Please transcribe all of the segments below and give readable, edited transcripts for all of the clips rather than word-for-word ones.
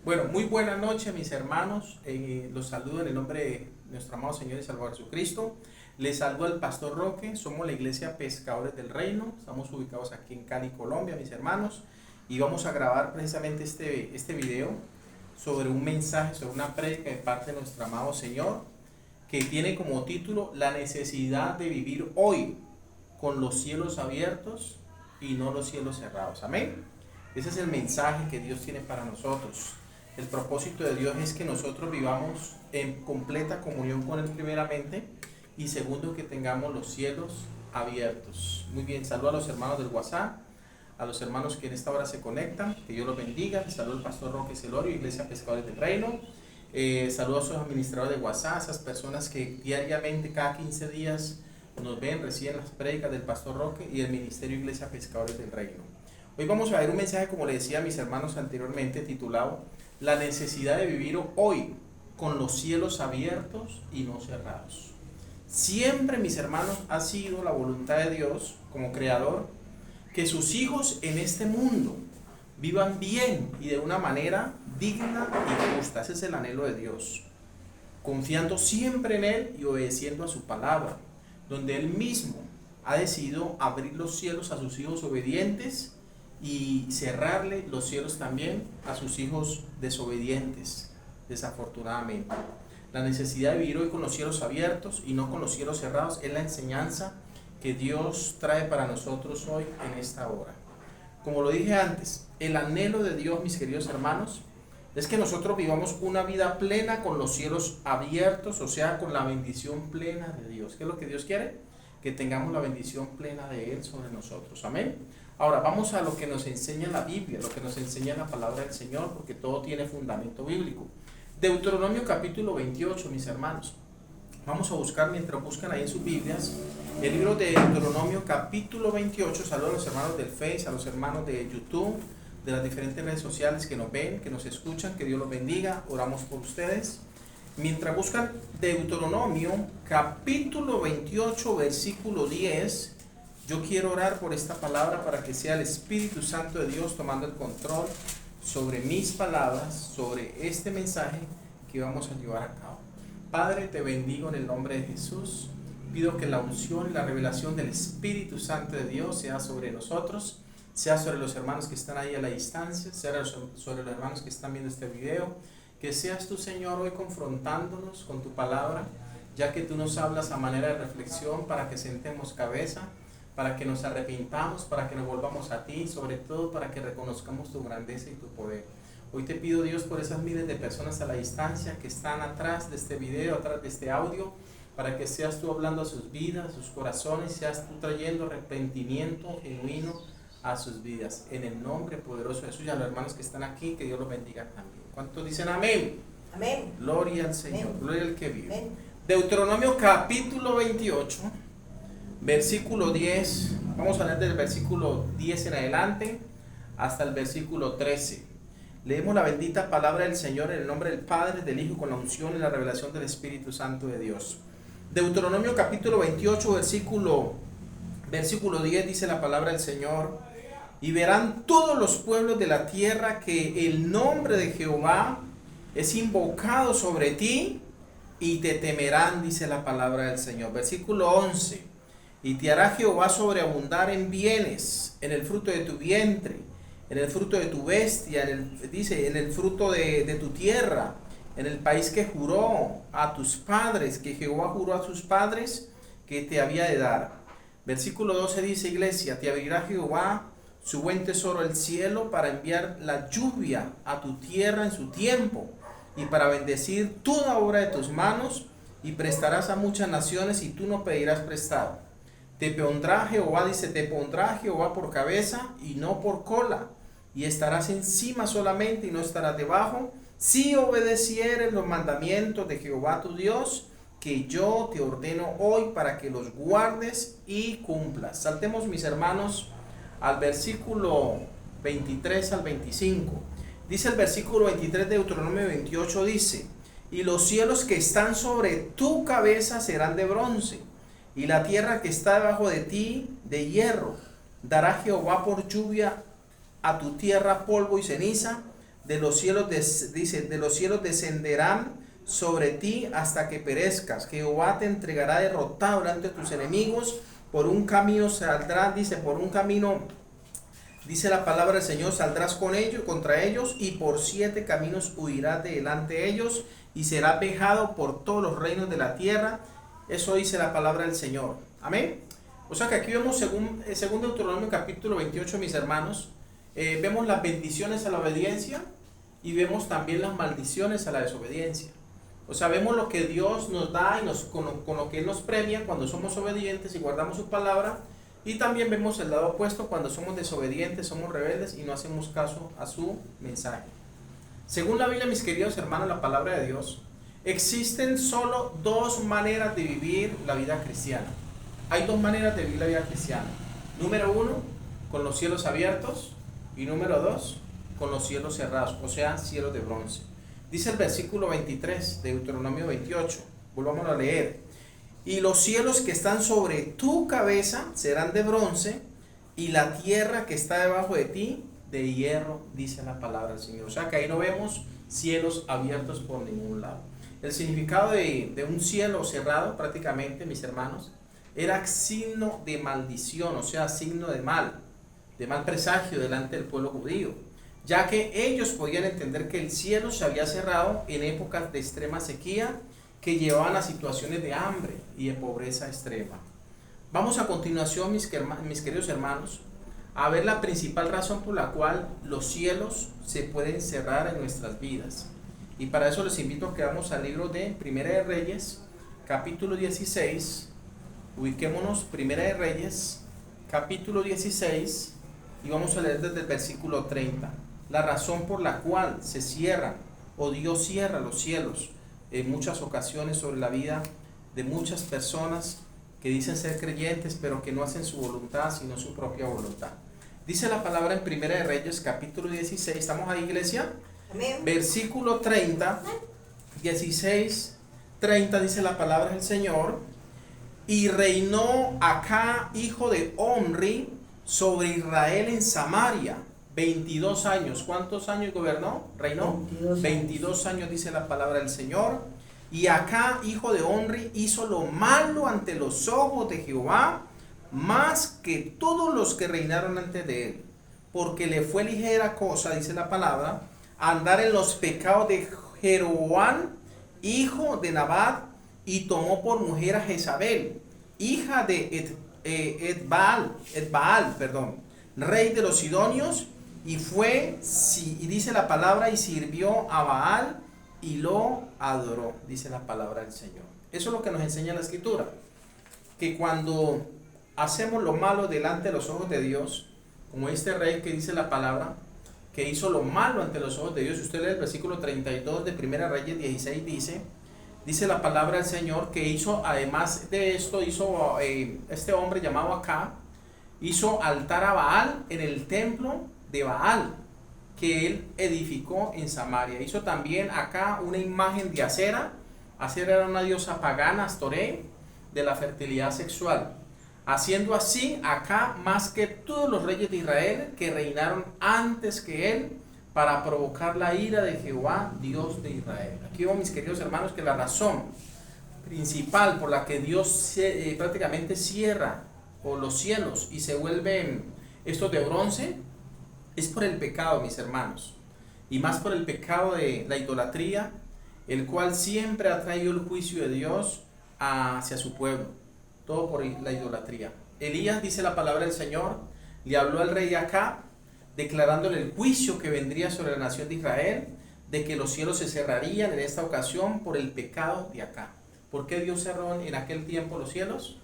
Bueno, muy buena noche, mis hermanos. Los saludo en el nombre de nuestro amado Señor y Salvador Jesucristo. Les saludo al Pastor Roque. Somos la Iglesia Pescadores del Reino. Estamos ubicados aquí en Cali, Colombia, mis hermanos. Y vamos a grabar precisamente este video sobre un mensaje, sobre una prédica de parte de nuestro amado Señor, que tiene como título La necesidad de vivir hoy con los cielos abiertos y no los cielos cerrados. Amén. Ese es el mensaje que Dios tiene para nosotros. El propósito de Dios es que nosotros vivamos en completa comunión con Él primeramente, y segundo, que tengamos los cielos abiertos. Muy bien, saludo a los hermanos del WhatsApp, a los hermanos que en esta hora se conectan, que Dios los bendiga. Saludo al Pastor Roque Celorio, Iglesia Pescadores del Reino. Saludo a sus administradores de WhatsApp, esas personas que diariamente, cada 15 días, nos ven, reciben las prédicas del Pastor Roque y el Ministerio Iglesia Pescadores del Reino. Hoy vamos a ver un mensaje, como le decía a mis hermanos anteriormente, titulado La necesidad de vivir hoy con los cielos abiertos y no cerrados. Siempre, mis hermanos, ha sido la voluntad de Dios como creador que sus hijos en este mundo vivan bien y de una manera digna y justa. Ese es el anhelo de Dios, confiando siempre en Él y obedeciendo a su palabra, donde Él mismo ha decidido abrir los cielos a sus hijos obedientes y cerrarle los cielos también a sus hijos desobedientes, desafortunadamente. La necesidad de vivir hoy con los cielos abiertos y no con los cielos cerrados es la enseñanza que Dios trae para nosotros hoy en esta hora. Como lo dije antes, el anhelo de Dios, mis queridos hermanos, es que nosotros vivamos una vida plena con los cielos abiertos, o sea, con la bendición plena de Dios. ¿Qué es lo que Dios quiere? Que tengamos la bendición plena de Él sobre nosotros. Amén. Ahora vamos a lo que nos enseña la Biblia, lo que nos enseña la palabra del Señor, porque todo tiene fundamento bíblico. Deuteronomio capítulo 28, mis hermanos. Vamos a buscar, mientras buscan ahí en sus Biblias, el libro de Deuteronomio capítulo 28. Saludos a los hermanos del Face, a los hermanos de YouTube, de las diferentes redes sociales que nos ven, que nos escuchan. Que Dios los bendiga. Oramos por ustedes. Mientras buscan Deuteronomio capítulo 28, versículo 10, yo quiero orar por esta palabra para que sea el Espíritu Santo de Dios tomando el control sobre mis palabras, sobre este mensaje que vamos a llevar a cabo. Padre, te bendigo en el nombre de Jesús. Pido que la unción y la revelación del Espíritu Santo de Dios sea sobre nosotros, sea sobre los hermanos que están ahí a la distancia, sea sobre los hermanos que están viendo este video. Que seas tú, Señor, hoy confrontándonos con tu palabra, ya que tú nos hablas a manera de reflexión para que sentemos cabeza, para que nos arrepintamos, para que nos volvamos a ti, sobre todo para que reconozcamos tu grandeza y tu poder. Hoy te pido, Dios, por esas miles de personas a la distancia que están atrás de este video, atrás de este audio, para que seas tú hablando a sus vidas, a sus corazones, seas tú trayendo arrepentimiento genuino a sus vidas. En el nombre poderoso de Jesús, y a los hermanos que están aquí, que Dios los bendiga también. ¿Cuántos dicen amén? Amén. Gloria al Señor, Amén. gloria al que vive. Amén. Deuteronomio capítulo 28, versículo 10. Vamos a leer del versículo 10 en adelante hasta el versículo 13. Leemos la bendita palabra del Señor en el nombre del Padre, del Hijo, con la unción y la revelación del Espíritu Santo de Dios. Deuteronomio capítulo 28, versículo 10, dice la palabra del Señor: y verán todos los pueblos de la tierra que el nombre de Jehová es invocado sobre ti, y te temerán, dice la palabra del Señor. Versículo 11: y te hará Jehová sobreabundar en bienes, en el fruto de tu vientre, en el fruto de tu bestia, en el fruto de tu tierra, en el país que juró a tus padres, que Jehová juró a sus padres que te había de dar. Versículo 12 dice, iglesia: te abrirá Jehová su buen tesoro el cielo para enviar la lluvia a tu tierra en su tiempo, y para bendecir toda obra de tus manos, y prestarás a muchas naciones y tú no pedirás prestado. Te pondrá Jehová, dice, te pondrá Jehová por cabeza y no por cola, y estarás encima solamente y no estarás debajo, si obedecieres los mandamientos de Jehová tu Dios, que yo te ordeno hoy para que los guardes y cumplas. Saltemos, mis hermanos, al versículo 23 al 25. Dice el versículo 23 de Deuteronomio 28, dice: y los cielos que están sobre tu cabeza serán de bronce, y la tierra que está debajo de ti de hierro. Dará Jehová por lluvia a tu tierra polvo y ceniza, de los cielos, dice, de los cielos descenderán sobre ti hasta que perezcas. Jehová te entregará derrotado delante de tus enemigos. Por un camino saldrás, dice, por un camino, dice la palabra del Señor, saldrás con ellos, contra ellos, y por 7 caminos huirás de delante de ellos, y serás vejado por todos los reinos de la tierra. Eso dice la palabra del Señor. Amén. O sea que aquí vemos, según Deuteronomio capítulo 28, mis hermanos, vemos las bendiciones a la obediencia y vemos también las maldiciones a la desobediencia. O sea, vemos lo que Dios nos da y con lo que Él nos premia cuando somos obedientes y guardamos su palabra. Y también vemos el lado opuesto cuando somos desobedientes, somos rebeldes y no hacemos caso a su mensaje. Según la Biblia, mis queridos hermanos, la palabra de Dios, existen solo 2 maneras de vivir la vida cristiana. Hay 2 maneras de vivir la vida cristiana. Número 1, con los cielos abiertos. Y número 2, con los cielos cerrados, o sea, cielos de bronce. Dice el versículo 23 de Deuteronomio 28. Volvamos a leer. Y los cielos que están sobre tu cabeza serán de bronce, y la tierra que está debajo de ti de hierro, dice la palabra del Señor. O sea que ahí no vemos cielos abiertos por ningún lado. El significado de un cielo cerrado, prácticamente, mis hermanos, era signo de maldición, o sea, signo de mal presagio delante del pueblo judío, ya que ellos podían entender que el cielo se había cerrado en épocas de extrema sequía que llevaban a situaciones de hambre y de pobreza extrema. Vamos a continuación, mis queridos hermanos, a ver la principal razón por la cual los cielos se pueden cerrar en nuestras vidas. Y para eso les invito a que vamos al libro de Primera de Reyes, capítulo 16. Ubiquémonos, Primera de Reyes, capítulo 16, y vamos a leer desde el versículo 30. La razón por la cual se cierran, o Dios cierra los cielos en muchas ocasiones sobre la vida de muchas personas que dicen ser creyentes, pero que no hacen su voluntad, sino su propia voluntad. Dice la palabra en Primera de Reyes, capítulo 16. ¿Estamos ahí, iglesia? Amén. Versículo 30, 16, 30, dice la palabra del Señor. Y reinó Acá, hijo de Omri, sobre Israel en Samaria 22 años. ¿Cuántos años gobernó? Reinó 22 años, dice la palabra del Señor. Y Acá, hijo de Omri, hizo lo malo ante los ojos de Jehová, más que todos los que reinaron antes de él, porque le fue ligera cosa, dice la palabra, andar en los pecados de Jeroboam, hijo de Nabat, y tomó por mujer a Jezabel, hija de Etbaal, rey de los sidonios, y dice la palabra, y sirvió a Baal y lo adoró, dice la palabra del Señor. Eso es lo que nos enseña la Escritura, que cuando hacemos lo malo delante de los ojos de Dios, como este rey que dice la palabra, que hizo lo malo ante los ojos de Dios. Si usted lee el versículo 32 de Primera Reyes 16, dice la palabra del Señor que hizo, además de esto, este hombre llamado Acá, hizo altar a Baal en el templo de Baal que él edificó en Samaria. Hizo también acá una imagen de Acera. Acera era una diosa pagana, Astoré, de la fertilidad sexual, haciendo así Acá más que todos los reyes de Israel que reinaron antes que él, para provocar la ira de Jehová, Dios de Israel. Aquí vemos, mis queridos hermanos, que la razón principal por la que Dios prácticamente cierra los cielos y se vuelven estos de bronce es por el pecado, mis hermanos, y más por el pecado de la idolatría, el cual siempre ha traído el juicio de Dios hacia su pueblo, todo por la idolatría. Elías, dice la palabra del Señor, le habló al rey Acá, declarándole el juicio que vendría sobre la nación de Israel, de que los cielos se cerrarían en esta ocasión por el pecado de Acá. ¿Por qué Dios cerró en aquel tiempo los cielos?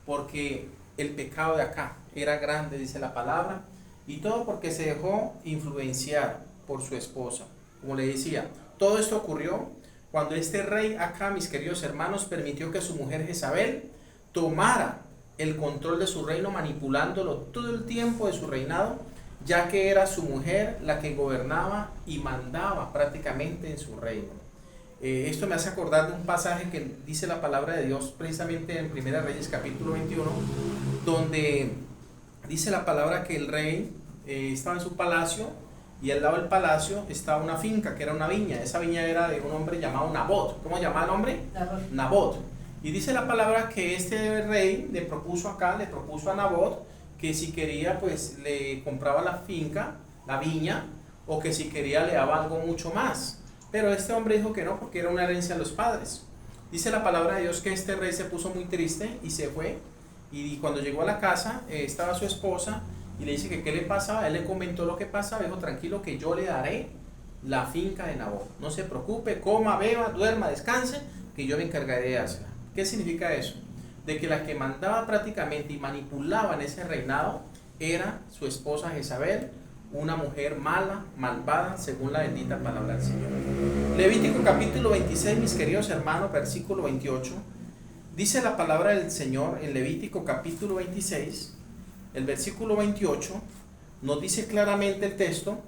Porque el pecado de Acá era grande, dice la palabra, y todo porque se dejó influenciar por su esposa. Como le decía, todo esto ocurrió cuando este rey Acá, mis queridos hermanos, permitió que su mujer Jezabel tomara el control de su reino, manipulándolo todo el tiempo de su reinado, ya que era su mujer la que gobernaba y mandaba prácticamente en su reino. Esto me hace acordar de un pasaje que dice la palabra de Dios precisamente en Primera Reyes capítulo 21, donde dice la palabra que el rey estaba en su palacio y al lado del palacio estaba una finca que era una viña. Esa viña era de un hombre llamado Nabot. ¿Cómo llamaba el hombre? Nabot. Y dice la palabra que este rey le propuso a Nabot que si quería pues le compraba la finca, la viña, o que si quería le daba algo mucho más. Pero este hombre dijo que no, porque era una herencia de los padres. Dice la palabra de Dios que este rey se puso muy triste y se fue. Y cuando llegó a la casa estaba su esposa y le dice que qué le pasaba. Él le comentó lo que pasaba. Dijo: tranquilo, que yo le daré la finca de Nabot. No se preocupe, coma, beba, duerma, descanse, que yo me encargaré de hacerla. ¿Qué significa eso? De que la que mandaba prácticamente y manipulaba en ese reinado era su esposa Jezabel, una mujer mala, malvada, según la bendita palabra del Señor. Levítico capítulo 26, mis queridos hermanos, versículo 28. Dice la palabra del Señor en Levítico capítulo 26, el versículo 28, nos dice claramente el texto: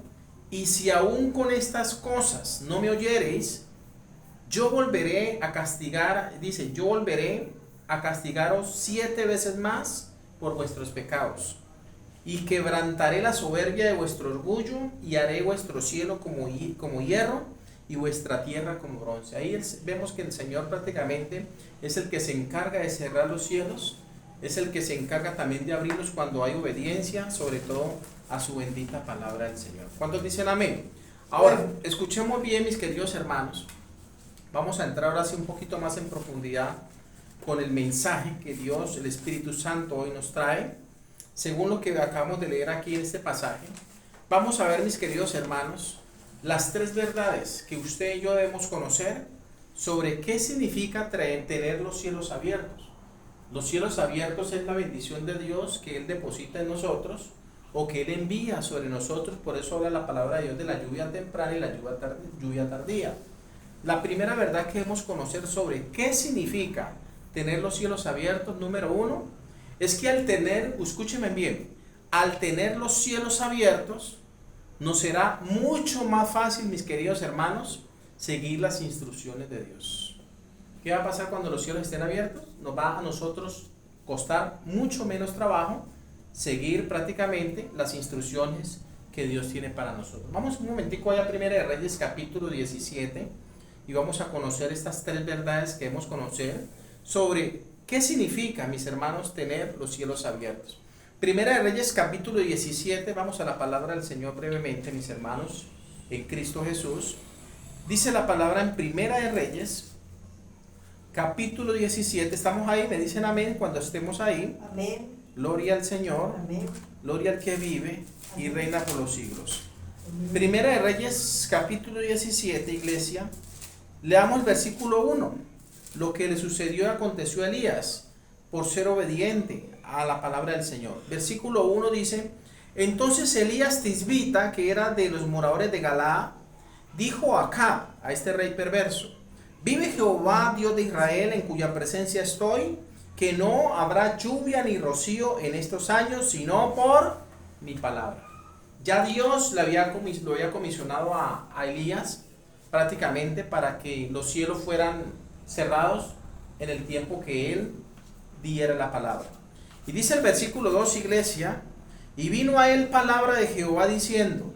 y si aún con estas cosas no me oyereis, yo volveré a castigar, dice, yo volveré a castigaros 7 veces más por vuestros pecados, y quebrantaré la soberbia de vuestro orgullo, y haré vuestro cielo como hierro, y vuestra tierra como bronce. Ahí vemos que el Señor prácticamente es el que se encarga de cerrar los cielos, es el que se encarga también de abrirlos cuando hay obediencia, sobre todo a su bendita palabra del Señor. ¿Cuántos dicen amén? Ahora, escuchemos bien, mis queridos hermanos. Vamos a entrar ahora sí un poquito más en profundidad con el mensaje que Dios, el Espíritu Santo, hoy nos trae, según lo que acabamos de leer aquí en este pasaje. Vamos a ver, mis queridos hermanos, las 3 verdades que usted y yo debemos conocer sobre qué significa tener los cielos abiertos. Los cielos abiertos es la bendición de Dios que Él deposita en nosotros, o que Él envía sobre nosotros. Por eso habla la palabra de Dios de la lluvia temprana y la lluvia tardía. La primera verdad que debemos conocer sobre qué significa tener los cielos abiertos, número 1, es que al tener, escúchenme bien, al tener los cielos abiertos, nos será mucho más fácil, mis queridos hermanos, seguir las instrucciones de Dios. ¿Qué va a pasar cuando los cielos estén abiertos? Nos va a nosotros costar mucho menos trabajo seguir prácticamente las instrucciones que Dios tiene para nosotros. Vamos un momentico allá a Primera de Reyes capítulo 17 y vamos a conocer estas 3 verdades que debemos conocer sobre qué significa, mis hermanos, tener los cielos abiertos. Primera de Reyes capítulo 17, vamos a la palabra del Señor brevemente, mis hermanos, en Cristo Jesús. Dice la palabra en Primera de Reyes capítulo 17, estamos ahí, me dicen amén cuando estemos ahí. Amén. Gloria al Señor. Amén. Gloria al que vive y Amén. reina por los siglos. Amén. Primera de Reyes capítulo 17, iglesia. Leamos el versículo 1. Lo que le sucedió y aconteció a Elías por ser obediente a la palabra del Señor. Versículo 1 dice: entonces Elías Tisbita, que era de los moradores de Galaad, dijo a Acab, a este rey perverso: vive Jehová, Dios de Israel, en cuya presencia estoy, que no habrá lluvia ni rocío en estos años, sino por mi palabra. Ya Dios lo había comisionado a Elías prácticamente para que los cielos fueran cerrados en el tiempo que él diera la palabra. Y dice el versículo 2, iglesia: y vino a él palabra de Jehová diciendo: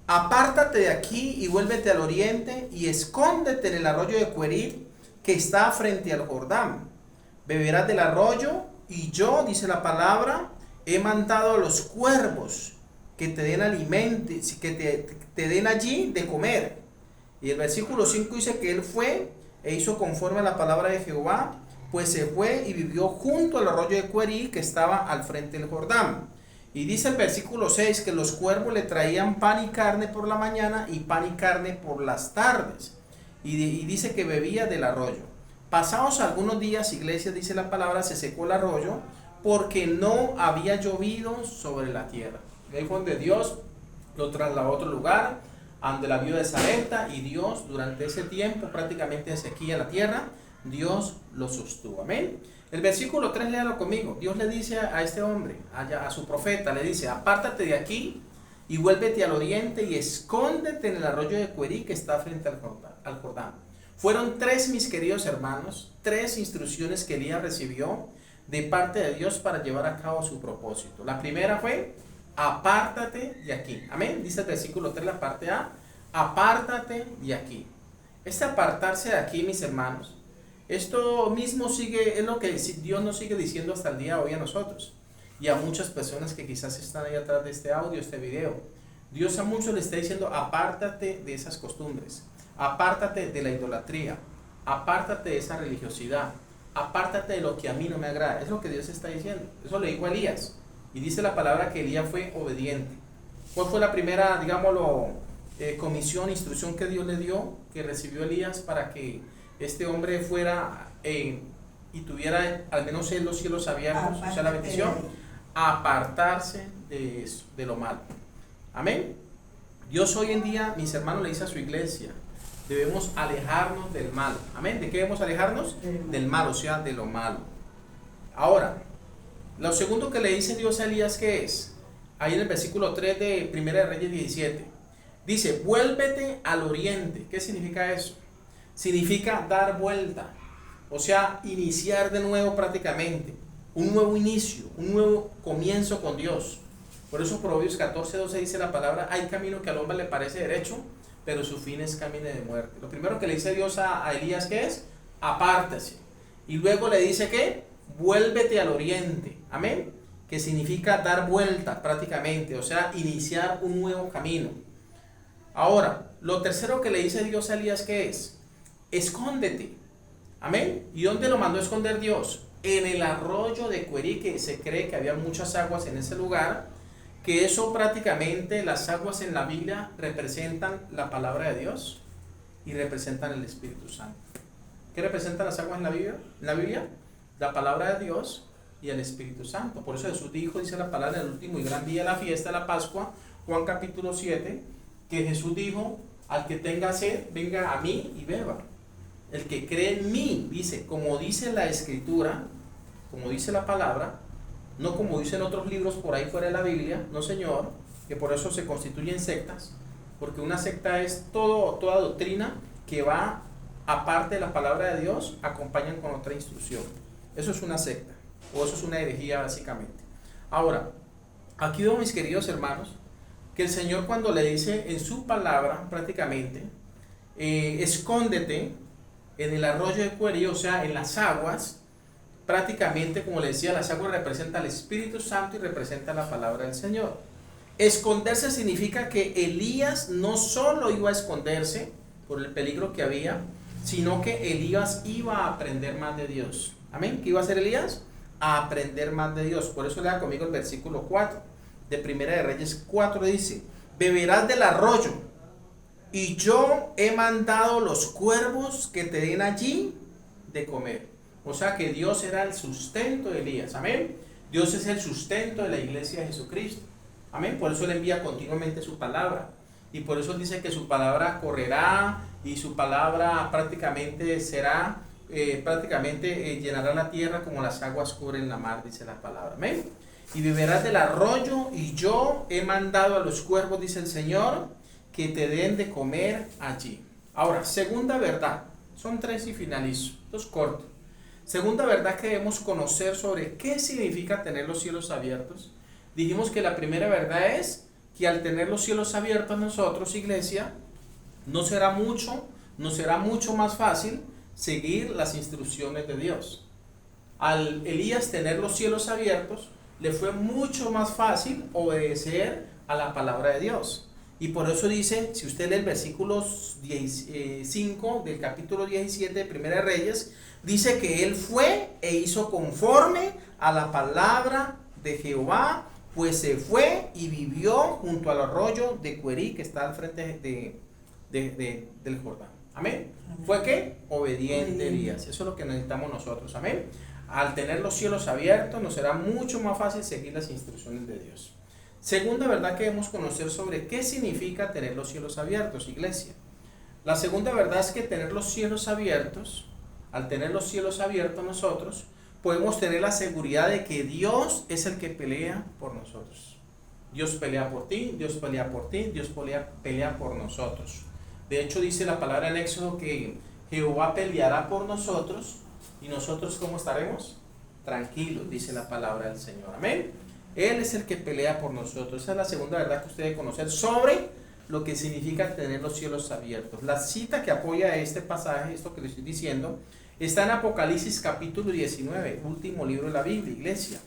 apártate de aquí y vuélvete al oriente y escóndete en el arroyo de Querib, que está frente al Jordán. Beberás del arroyo, y yo, dice la palabra, he mandado a los cuervos que te den alimento, que te den allí de comer. Y el versículo 5 dice que él fue e hizo conforme a la palabra de Jehová, pues se fue y vivió junto al arroyo de Querib, que estaba al frente del Jordán. Y dice el versículo 6 que los cuervos le traían pan y carne por la mañana y pan y carne por las tardes. Y dice que bebía del arroyo. Pasados algunos días, iglesia, dice la palabra, se secó el arroyo porque no había llovido sobre la tierra. Y ahí fue donde Dios lo trasladó a otro lugar, ante la viuda de Sarepta, y Dios durante ese tiempo prácticamente de sequía en la tierra, Dios lo sostuvo. Amén. El versículo 3, léalo conmigo. Dios le dice a este hombre, a su profeta, le dice: apártate de aquí y vuélvete al oriente y escóndete en el arroyo de Querib, que está frente al Jordán. Fueron 3, mis queridos hermanos, 3 instrucciones que Elías recibió de parte de Dios para llevar a cabo su propósito. La primera fue apártate de aquí. Amén. Dice el versículo 3, la parte A, apártate de aquí. Este apartarse de aquí, mis hermanos, esto mismo sigue, es lo que Dios nos sigue diciendo hasta el día de hoy a nosotros y a muchas personas que quizás están ahí atrás de este audio, este video. Dios a muchos le está diciendo, apártate de esas costumbres, apártate de la idolatría, apártate de esa religiosidad, apártate de lo que a mí no me agrada. Es lo que Dios está diciendo. Eso le dijo a Elías. Y dice la palabra que Elías fue obediente. ¿Cuál fue la primera, digámoslo, comisión, instrucción que Dios le dio, que recibió Elías para que este hombre fuera y tuviera al menos en los cielos abiertos, o sea, la bendición? Apartarse de eso, de lo malo. Amén. Dios hoy en día, mis hermanos, le dice a su iglesia, debemos alejarnos del mal. Amén. ¿De qué debemos alejarnos? Del mal, o sea, de lo malo. Ahora, lo segundo que le dice Dios a Elías, ¿qué es? Ahí en el versículo 3 de 1 de Reyes 17. Dice, vuélvete al oriente. ¿Qué significa eso? Significa dar vuelta. O sea, iniciar de nuevo prácticamente. Un nuevo inicio, un nuevo comienzo con Dios. Por eso Proverbios 14:12 dice la palabra, hay camino que al hombre le parece derecho, pero su fin es camino de muerte. Lo primero que le dice Dios a Elías, ¿qué es? Apártese. Y luego le dice que vuélvete al oriente. Amén. Que significa dar vuelta prácticamente, o sea, iniciar un nuevo camino. Ahora, lo tercero que le dice Dios a Elías, ¿qué es? Escóndete. Amén. ¿Y dónde lo mandó a esconder Dios? En el arroyo de Cuerí, que se cree que había muchas aguas en ese lugar, que eso prácticamente, las aguas en la Biblia representan la palabra de Dios y representan el Espíritu Santo. ¿Qué representan las aguas en la Biblia? En la Biblia, la palabra de Dios y el Espíritu Santo. Por eso Jesús dijo, dice la palabra, en el último y gran día de la fiesta de la Pascua, Juan capítulo 7, que Jesús dijo, al que tenga sed, venga a mí y beba. El que cree en mí, dice, como dice la Escritura, como dice la palabra, no como dicen otros libros por ahí fuera de la Biblia, no señor, que por eso se constituyen sectas, porque una secta es toda doctrina que va aparte de la palabra de Dios, acompañan con otra instrucción. Eso es una secta, o eso es una herejía básicamente. Ahora, aquí veo, mis queridos hermanos, que el Señor cuando le dice en su palabra prácticamente, escóndete en el arroyo de Cuerí, o sea, en las aguas, prácticamente, como le decía, las aguas representan al Espíritu Santo y representan la palabra del Señor. Esconderse significa que Elías no solo iba a esconderse por el peligro que había, sino que Elías iba a aprender más de Dios. Amén. ¿Qué iba a hacer Elías? A aprender más de Dios. Por eso lea conmigo el versículo 4 de 1 de Reyes 4, dice, beberás del arroyo, y yo he mandado los cuervos que te den allí de comer. O sea que Dios era el sustento de Elías. Amén. Dios es el sustento de la iglesia de Jesucristo. Amén. Por eso Él envía continuamente su palabra. Y por eso Él dice que su palabra correrá y su palabra prácticamente será, llenará la tierra como las aguas cubren la mar, dice la palabra. Amén. Y beberás del arroyo, y yo he mandado a los cuervos, dice el Señor, que te den de comer allí. Ahora, segunda verdad. Son tres y finalizo. Esto es corto. Segunda verdad que debemos conocer sobre qué significa tener los cielos abiertos. Dijimos que la primera verdad es que al tener los cielos abiertos nosotros, iglesia, nos será mucho más fácil seguir las instrucciones de Dios. Al Elías tener los cielos abiertos, le fue mucho más fácil obedecer a la palabra de Dios. Y por eso dice, si usted lee el versículo 5 del capítulo 17 de Primera de Reyes, dice que él fue e hizo conforme a la palabra de Jehová, pues se fue y vivió junto al arroyo de Cuerí, que está al frente del Jordán. Amén. ¿Fue qué? Obediente Elías. Eso es lo que necesitamos nosotros. Amén. Al tener los cielos abiertos, nos será mucho más fácil seguir las instrucciones de Dios. Segunda verdad que debemos conocer sobre qué significa tener los cielos abiertos, iglesia. La segunda verdad es que tener los cielos abiertos, al tener los cielos abiertos nosotros, podemos tener la seguridad de que Dios es el que pelea por nosotros. Dios pelea por ti, Dios pelea por ti, Dios pelea por nosotros. De hecho, dice la palabra en Éxodo que Jehová peleará por nosotros y nosotros, ¿cómo estaremos? Tranquilos, dice la palabra del Señor. Amén. Él es el que pelea por nosotros. Esa es la segunda verdad que usted debe conocer sobre lo que significa tener los cielos abiertos. La cita que apoya este pasaje, esto que le estoy diciendo, está en Apocalipsis capítulo 19, último libro de la Biblia, iglesia.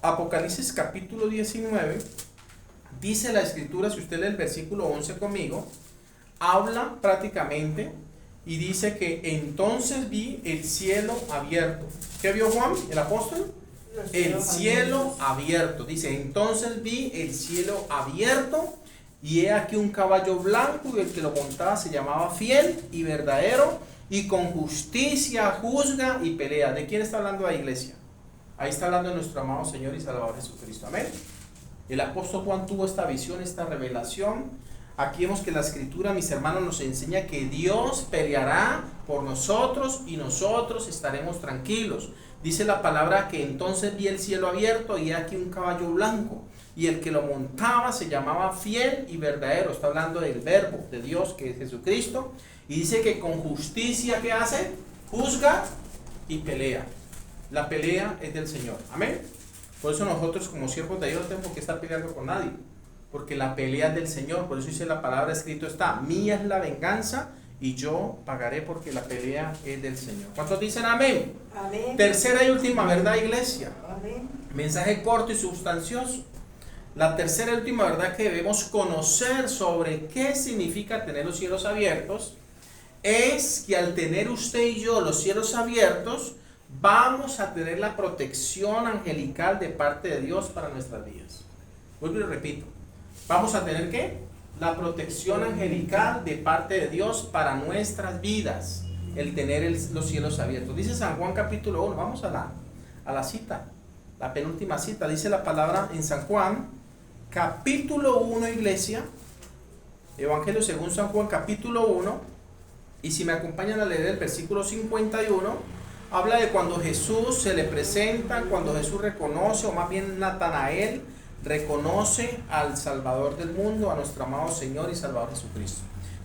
Apocalipsis capítulo 19, dice la escritura, si usted lee el versículo 11 conmigo, habla prácticamente y dice que entonces vi el cielo abierto. ¿Qué vio Juan, el apóstol? El cielo abierto. Dice, entonces vi el cielo abierto y he aquí un caballo blanco y el que lo montaba se llamaba Fiel y Verdadero y con justicia juzga y pelea. ¿De quién está hablando la iglesia? Ahí está hablando de nuestro amado Señor y Salvador Jesucristo. Amén. El apóstol Juan tuvo esta visión, esta revelación. Aquí vemos que la escritura, mis hermanos, nos enseña que Dios peleará por nosotros y nosotros estaremos tranquilos. Dice la palabra que entonces vi el cielo abierto y aquí un caballo blanco y el que lo montaba se llamaba Fiel y Verdadero. Está hablando del verbo de Dios que es Jesucristo. Y dice que con justicia, ¿qué hace? Juzga y pelea. La pelea es del Señor. Amén. Por eso nosotros como siervos de Dios no tenemos que estar peleando con nadie, porque la pelea es del Señor. Por eso dice la palabra, escrito está, mía es la venganza y yo pagaré, porque la pelea es del Señor. ¿Cuántos dicen amén? Amén. Tercera y última verdad, iglesia. Amén. Mensaje corto y sustancioso. La tercera y última verdad que debemos conocer sobre qué significa tener los cielos abiertos es que al tener usted y yo los cielos abiertos, vamos a tener la protección angelical de parte de Dios para nuestras vidas. Vuelvo y repito. ¿Vamos a tener qué? La protección angelical de parte de Dios para nuestras vidas. El tener los cielos abiertos. Dice San Juan capítulo 1. Vamos a la cita. La penúltima cita. Dice la palabra en San Juan capítulo 1, iglesia. Evangelio según San Juan capítulo 1. Y si me acompañan a leer el versículo 51, habla de cuando Jesús se le presenta, cuando Jesús reconoce, o más bien Natanael reconoce al Salvador del mundo, a nuestro amado Señor y Salvador Jesucristo.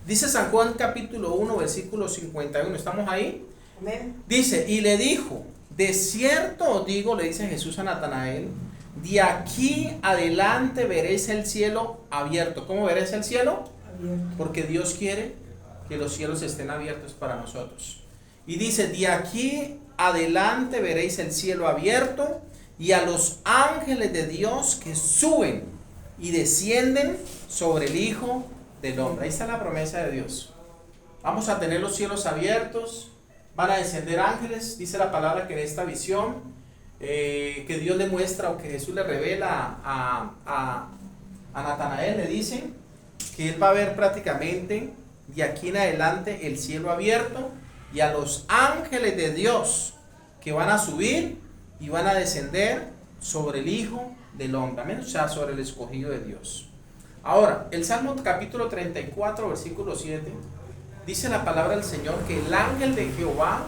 Dice San Juan capítulo 1, versículo 51. ¿Estamos ahí? Amén. Dice, y le dijo, de cierto os digo, le dice Jesús a Natanael, de aquí adelante veréis el cielo abierto. ¿Cómo veréis el cielo? Abierto. Porque Dios quiere que los cielos estén abiertos para nosotros. Y dice, de aquí adelante veréis el cielo abierto y a los ángeles de Dios que suben y descienden sobre el Hijo del Hombre. Ahí está la promesa de Dios. Vamos a tener los cielos abiertos, van a descender ángeles. Dice la palabra que en esta visión que Dios le muestra, o que Jesús le revela a Natanael, le dice que él va a ver prácticamente de aquí en adelante el cielo abierto y a los ángeles de Dios que van a subir y van a descender sobre el Hijo del Hombre, amén, o sea, sobre el escogido de Dios. Ahora, el Salmo capítulo 34, versículo 7, dice la palabra del Señor que el ángel de Jehová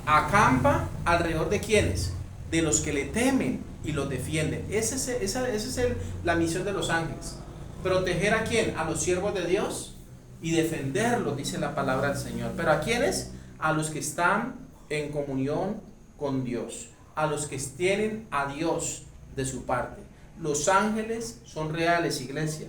acampa alrededor de quienes, de los que le temen y los defienden. Esa es la misión de los ángeles. ¿Proteger a quién? A los siervos de Dios y defenderlos, dice la palabra del Señor. ¿Pero a quiénes? A los que están en comunión con Dios, a los que tienen a Dios de su parte. Los ángeles son reales, iglesia,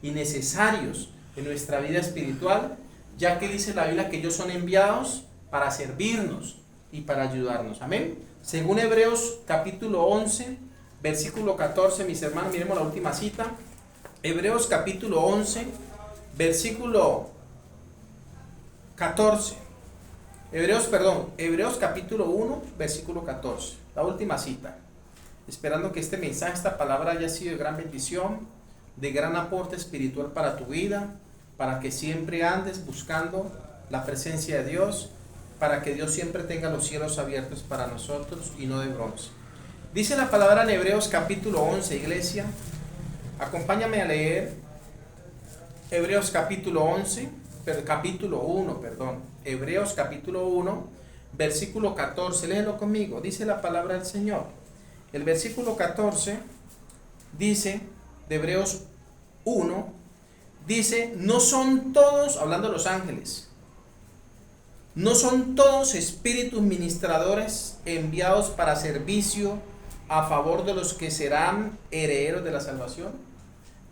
y necesarios en nuestra vida espiritual, ya que dice la Biblia que ellos son enviados para servirnos y para ayudarnos. Amén. Según Hebreos capítulo 11, versículo 14, mis hermanos, miremos la última cita. Hebreos capítulo 11, versículo 14. Hebreos capítulo 1, versículo 14. La última cita. Esperando que este mensaje, esta palabra haya sido de gran bendición, de gran aporte espiritual para tu vida, para que siempre andes buscando la presencia de Dios, para que Dios siempre tenga los cielos abiertos para nosotros y no de bronce. Dice la palabra en Hebreos capítulo 11, iglesia. Acompáñame a leer Hebreos capítulo 11, capítulo 1, perdón. Hebreos capítulo 1, versículo 14. Léelo conmigo. Dice la palabra del Señor. El versículo 14 dice, de Hebreos 1, dice, no son todos, hablando de los ángeles, no son todos espíritus ministradores enviados para servicio a favor de los que serán herederos de la salvación.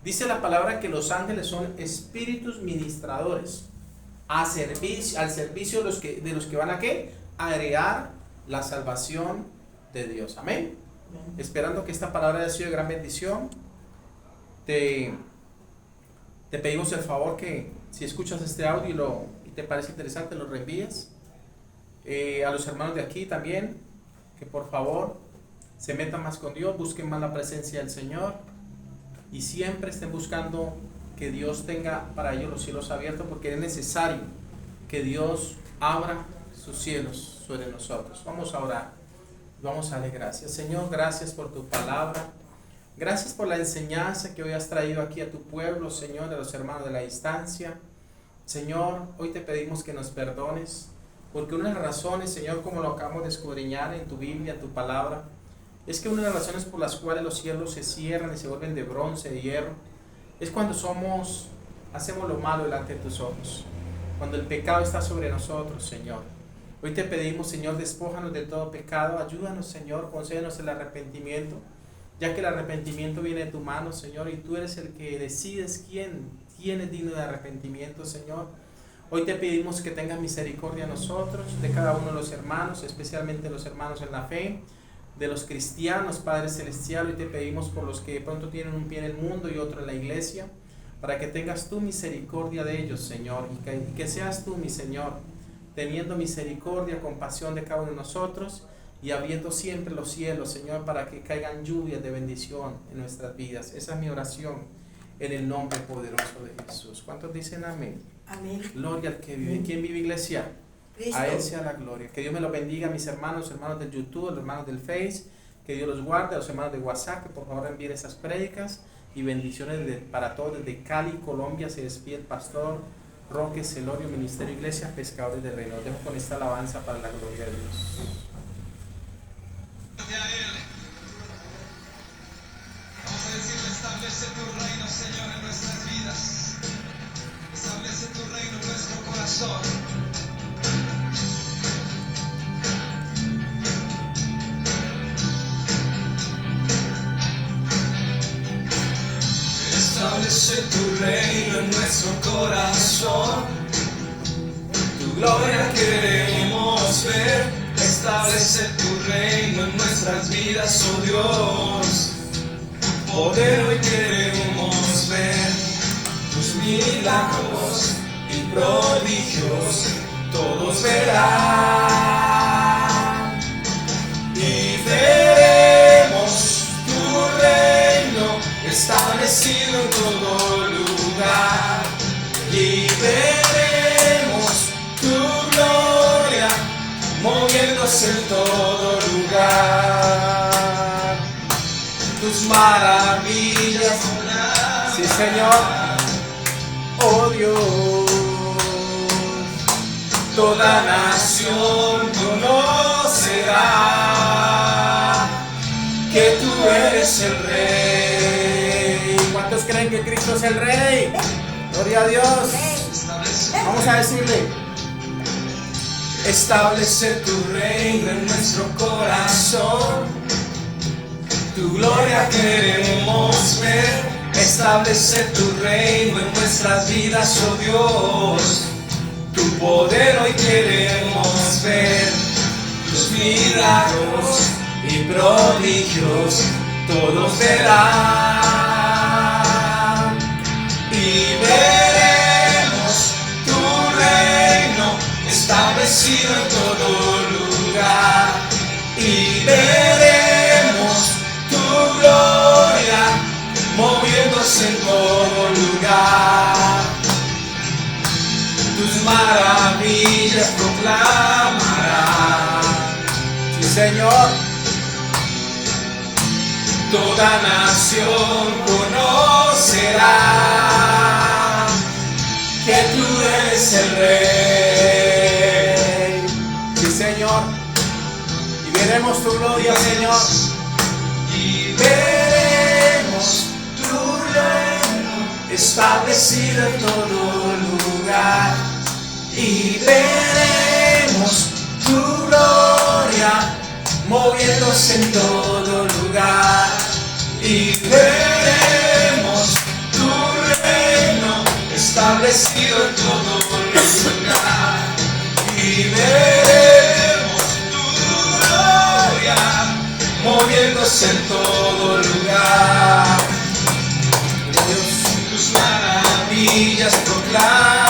Dice la palabra que los ángeles son espíritus ministradores al servicio de los que van a ¿qué? A heredar la salvación de Dios. Amén. Esperando que esta palabra haya sido de gran bendición, te pedimos el favor que si escuchas este audio y te parece interesante, lo reenvíes a los hermanos de aquí también, que por favor se metan más con Dios, busquen más la presencia del Señor y siempre estén buscando que Dios tenga para ellos los cielos abiertos, porque es necesario que Dios abra sus cielos sobre nosotros. Vamos a orar, vamos a darle gracias. Señor, gracias por tu palabra, gracias por la enseñanza que hoy has traído aquí a tu pueblo, Señor, de los hermanos de la distancia. Señor, hoy te pedimos que nos perdones, porque una de las razones, Señor, como lo acabamos de escudriñar en tu Biblia, en tu palabra, es que una de las razones por las cuales los cielos se cierran y se vuelven de bronce, de hierro, es cuando hacemos lo malo delante de tus ojos, cuando el pecado está sobre nosotros, Señor. Hoy te pedimos, Señor, despójanos de todo pecado, ayúdanos, Señor, concédenos el arrepentimiento, ya que el arrepentimiento viene de tu mano, Señor, y tú eres el que decides quién es digno de arrepentimiento, Señor. Hoy te pedimos que tengas misericordia a nosotros, de cada uno de los hermanos, especialmente los hermanos en la fe, de los cristianos, Padre Celestial. Hoy te pedimos por los que de pronto tienen un pie en el mundo y otro en la iglesia, para que tengas tu misericordia de ellos, Señor, y que seas tú, mi Señor, teniendo misericordia, compasión de cada uno de nosotros y abriendo siempre los cielos, Señor, para que caigan lluvias de bendición en nuestras vidas. Esa es mi oración en el nombre poderoso de Jesús. ¿Cuántos dicen amén? Amén. Gloria al que vive. ¿Quién vive, iglesia? Cristo. A Él sea la gloria. Que Dios me lo bendiga, mis hermanos del YouTube, los hermanos del Face. Que Dios los guarde, a los hermanos de WhatsApp, que por favor envíen esas prédicas. Y bendiciones para todos. Desde Cali, Colombia, se despide el pastor Roque Celorio, Ministerio Iglesia Pescadores del Reino. Dejo con esta alabanza para la gloria de Dios. Vamos a decirle: establece tu reino, Señor, en nuestras vidas. Establece tu reino en nuestro corazón. Establece tu reino en nuestro corazón. Tu gloria queremos ver. Establece tu reino en nuestras vidas, oh Dios. Poder hoy queremos ver. Tus milagros y prodigios todos verán. Y veremos tu reino establecido en todo lugar. Y veremos tu gloria moviéndose en todo lugar. Tus maravillas, Sí, Señor. oh Dios. Toda nación conocerá que tú eres el Rey. ¿Cuántos creen que Cristo es el Rey? Gloria a Dios. Vamos a decirle: Establece tu reino en nuestro corazón. Tu gloria queremos ver. Establece tu reino en nuestras vidas, oh Dios. Tu poder hoy queremos ver. Tus milagros y prodigios todos verán. Y veremos tu reino establecido en todo lugar. Y veremos tu gloria moviéndose en todo lugar. Tus maravillas proclamarán. Sí, Señor. Toda nación conocerá que tú eres el Rey. Sí, Señor. Y veremos tu gloria, Señor. Y veremos tu reino establecido en todo lugar. Y veremos tu gloria moviéndose en todo lugar. lugar y veremos tu reino establecido en todo lugar y veremos tu gloria moviéndose en todo lugar. Tus maravillas proclaman